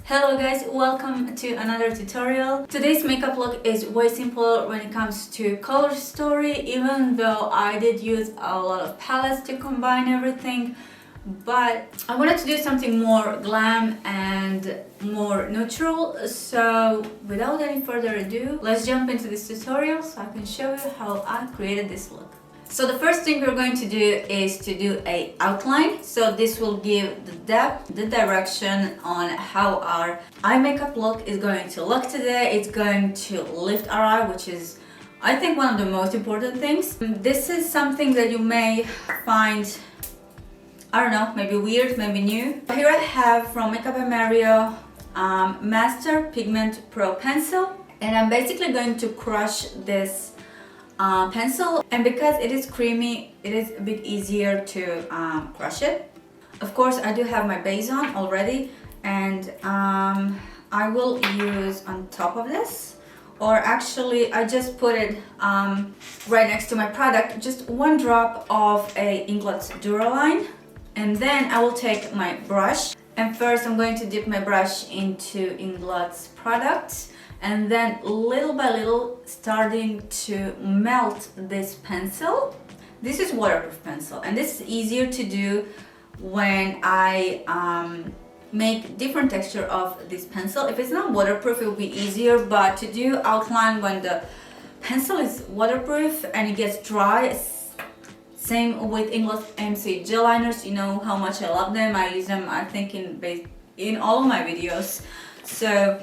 Hello guys, welcome to another tutorial. Today's makeup look is way simpler when it comes to color story, even though I did use a lot of palettes to combine everything. But I wanted to do something more glam and more neutral. So without any further ado, let's jump into this tutorial so I can show you how I created this look. So the first thing we're going to do is to do an outline. So this will give the depth, the direction on how our eye makeup look is going to look today. It's going to lift our eye, which is, I think, one of the most important things. This is something that you may find, I don't know, maybe weird, maybe new. Here I have from Makeup by Mario Master Pigment Pro Pencil, and I'm basically going to crush this pencil, and because it is creamy, it is a bit easier to crush it. Of course, I do have my base on already, and I will use on top of this, or actually I just put it right next to my product, just one drop of a Inglot Duraline. And then I will take my brush, and first I'm going to dip my brush into Inglot's product, and then little by little starting to melt this pencil. This is waterproof pencil, and this is easier to do when I make different texture of this pencil. If it's not waterproof, it will be easier, but to do outline when the pencil is waterproof and it gets dry. Same with Inglot MC gel liners. You know how much I love them. I use them, I think, in all of my videos. So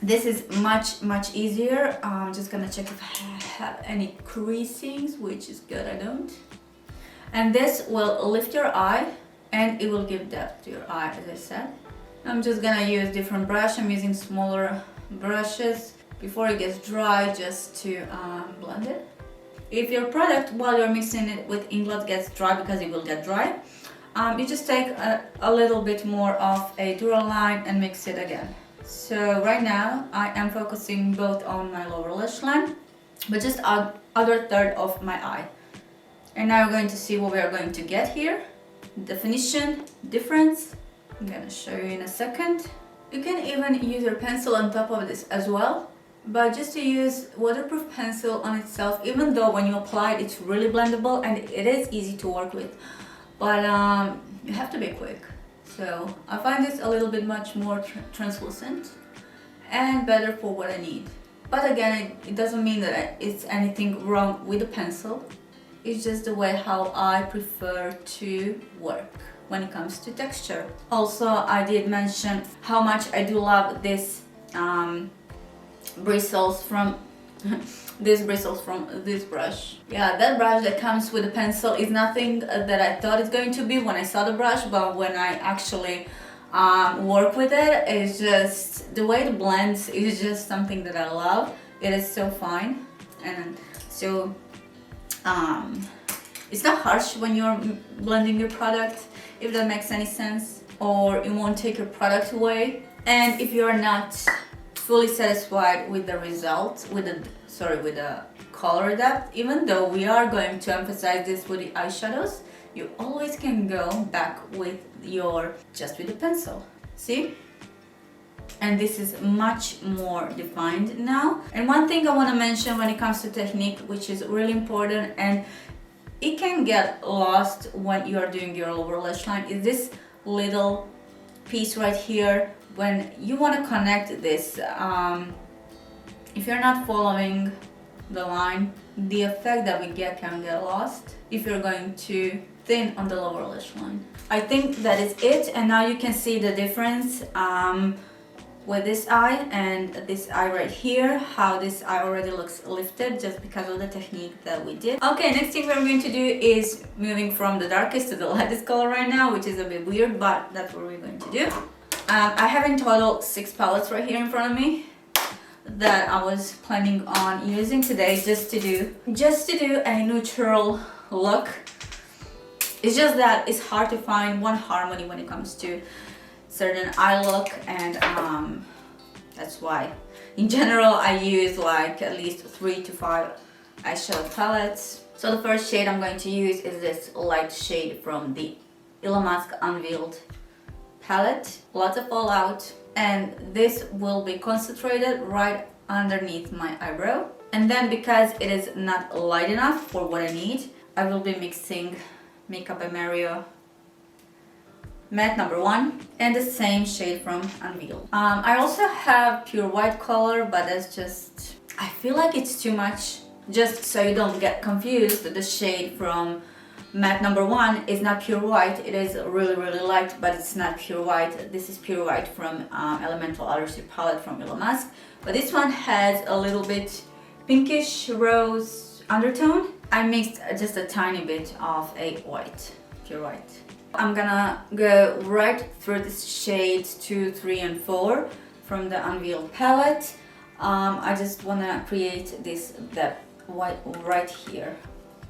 this is much easier. I'm just gonna check if I have any creasings, which is good, I don't. And this will lift your eye and it will give depth to your eye, as I said. I'm just gonna use different brush. I'm using smaller brushes before it gets dry, just to blend it. If your product, while you're mixing it with Inglot, gets dry, because it will get dry, you just take a little bit more of a Duraline and mix it again. So right now I am focusing both on my lower lash line, but just other third of my eye. And now we're going to see what we are going to get here. Definition, difference, I'm gonna show you in a second. You can even use your pencil on top of this as well. But just to use waterproof pencil on itself, even though when you apply it, it's really blendable and it is easy to work with, but you have to be quick. So I find this a little bit much more translucent and better for what I need. But again, it doesn't mean that it's anything wrong with the pencil. It's just the way how I prefer to work when it comes to texture. Also, I did mention how much I do love this bristles from this brush. Yeah, that brush that comes with the pencil is nothing that I thought it's going to be when I saw the brush, but when I actually work with it, it's just the way it blends is just something that I love. It is so fine, and so it's not harsh when you're blending your product, if that makes any sense, or it won't take your product away. And if you're not fully satisfied with the result, with the color depth, even though we are going to emphasize this with the eyeshadows, you always can go back with the pencil. See? And this is much more defined now. And one thing I want to mention when it comes to technique, which is really important, and it can get lost when you are doing your lower lash line, is this little piece right here. When you want to connect this, if you're not following the line, the effect that we get can get lost if you're going too thin on the lower lash line. I think that is it, and now you can see the difference with this eye and this eye right here, how this eye already looks lifted just because of the technique that we did. Okay, next thing we're going to do is moving from the darkest to the lightest color right now, which is a bit weird, but that's what we're going to do. I have in total 6 palettes right here in front of me that I was planning on using today just to do a neutral look. It's just that it's hard to find one harmony when it comes to certain eye look, and that's why in general I use like at least 3 to 5 eyeshadow palettes. So the first shade I'm going to use is this light shade from the Ilamasqua Unveiled palette, lots of fallout, and this will be concentrated right underneath my eyebrow. And then because it is not light enough for what I need, I will be mixing Makeup by Mario matte number 1 and the same shade from Unveiled. I also have pure white color, but that's just, I feel like it's too much. Just so you don't get confused, the shade from matte number 1 is not pure white. It is really light, but it's not pure white. This is pure white from Elemental Artistry palette from Ilamasqua. But this one has a little bit pinkish rose undertone. I mixed just a tiny bit of a white, pure white. I'm gonna go right through the shades 2, 3 and 4 from the Unveiled palette. I just wanna create this depth white right here.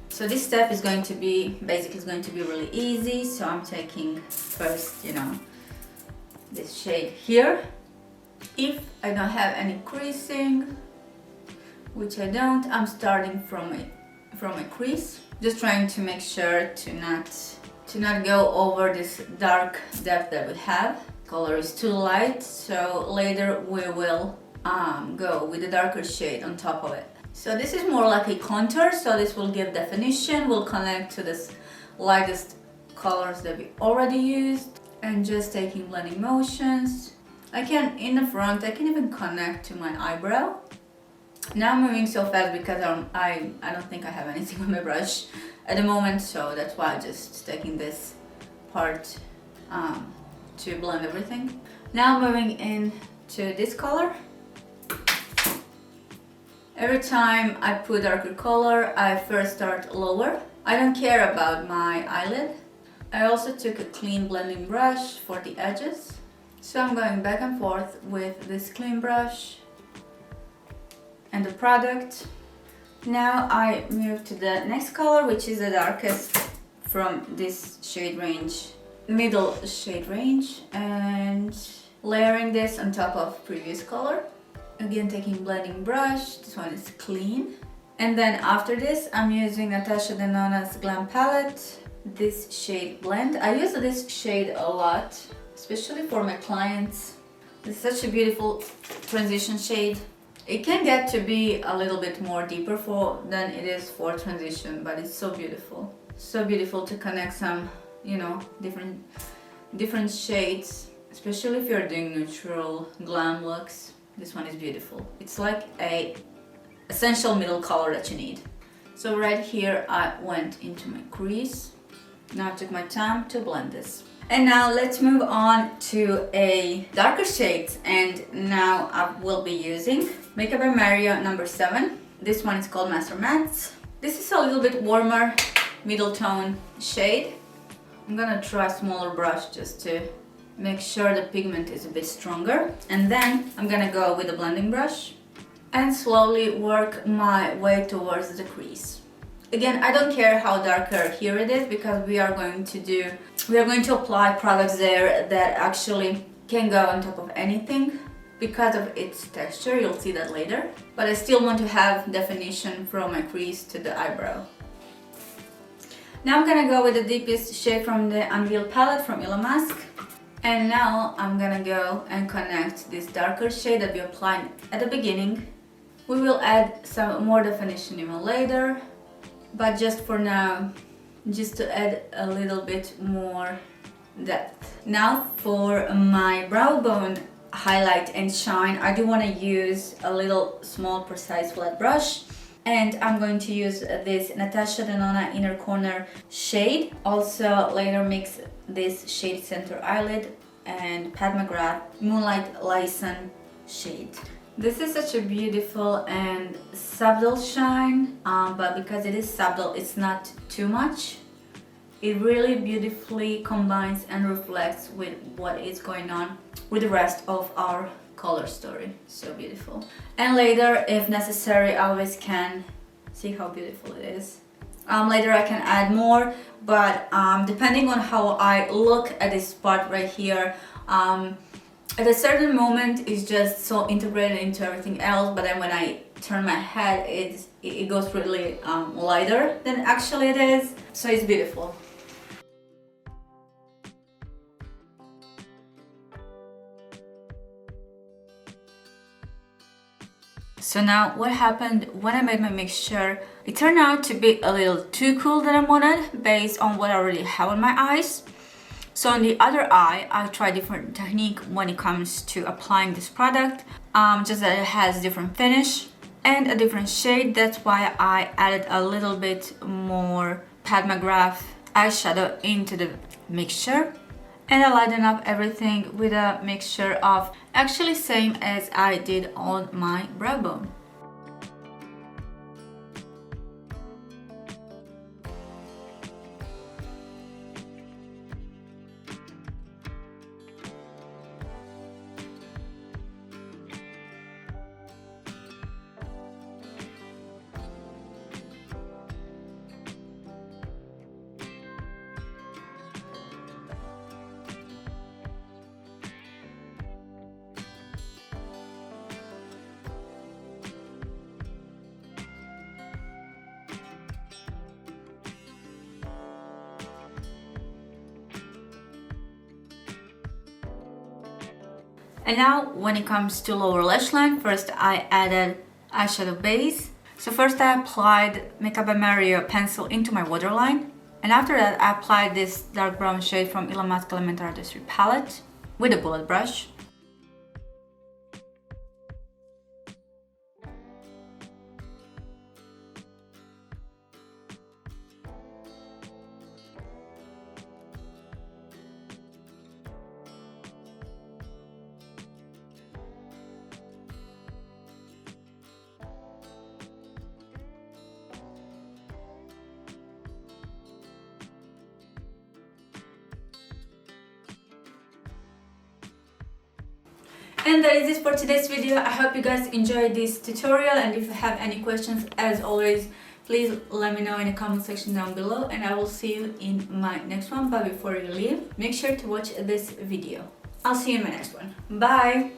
So this step is going to be, basically it's going to be really easy. So I'm taking first, this shade here. If I don't have any creasing, which I don't, I'm starting from a crease. Just trying to make sure to not go over this dark depth that we have. Color is too light, so later we will go with the darker shade on top of it. So this is more like a contour, so this will give definition, will connect to this lightest colors that we already used, and just taking blending motions. In the front, I can even connect to my eyebrow. Now I'm moving so fast because I don't think I have anything on my brush at the moment, so that's why I'm just taking this part to blend everything. Now moving into this color. Every time I put darker color, I first start lower. I don't care about my eyelid. I also took a clean blending brush for the edges. So I'm going back and forth with this clean brush and the product. Now I move to the next color, which is the darkest from this shade range, middle shade range, and layering this on top of previous color. Again, taking blending brush, this one is clean. And then after this, I'm using Natasha Denona's Glam palette, this shade Blend. I use this shade a lot, especially for my clients. It's such a beautiful transition shade. It can get to be a little bit more deeper than it is for transition, but it's so beautiful. So beautiful to connect some, different shades, especially if you're doing neutral glam looks. This one is beautiful. It's like a essential middle color that you need. So right here I went into my crease. Now I took my time to blend this. And now let's move on to a darker shade, and now I will be using Makeup by Mario number 7. This one is called Master Mattes. This is a little bit warmer middle tone shade. I'm gonna try a smaller brush just to make sure the pigment is a bit stronger. And then I'm gonna go with a blending brush and slowly work my way towards the crease. Again, I don't care how darker here it is, because we are going to apply products there that actually can go on top of anything because of its texture. You'll see that later. But I still want to have definition from my crease to the eyebrow. Now I'm gonna go with the deepest shade from the Unveiled palette from Ilamasqua. And now I'm gonna go and connect this darker shade that we applied at the beginning. We will add some more definition even later, but just for now, just to add a little bit more depth. Now for my brow bone highlight and shine, I do want to use a little small precise flat brush, and I'm going to use this Natasha Denona Inner Corner shade. Also later mix this shade Center Eyelid and Pat Mcgrath Moonlight License shade. This is such a beautiful and subtle shine, but because it is subtle, it's not too much. It really beautifully combines and reflects with what is going on with the rest of our color story. So beautiful. And later, if necessary, I always can see how beautiful it is. Later I can add more, but depending on how I look at this spot right here, at a certain moment it's just so integrated into everything else, but then when I turn my head, it goes really lighter than actually it is. So it's beautiful. So now what happened when I made my mixture, it turned out to be a little too cool than I wanted based on what I already have on my eyes. So on the other eye, I tried different technique when it comes to applying this product, just that it has different finish and a different shade. That's why I added a little bit more Mcgrath eyeshadow into the mixture. And I lighten up everything with a mixture of actually same as I did on my brow bone. And now when it comes to lower lash line, first I added eyeshadow base. So first I applied Makeup by Mario pencil into my waterline. And after that I applied this dark brown shade from Ilamasqua Artistry palette with a bullet brush. And that is it for today's video. I hope you guys enjoyed this tutorial, and if you have any questions, as always, please let me know in the comment section down below, and I will see you in my next one. But before you leave, make sure to watch this video. I'll see you in my next one. Bye!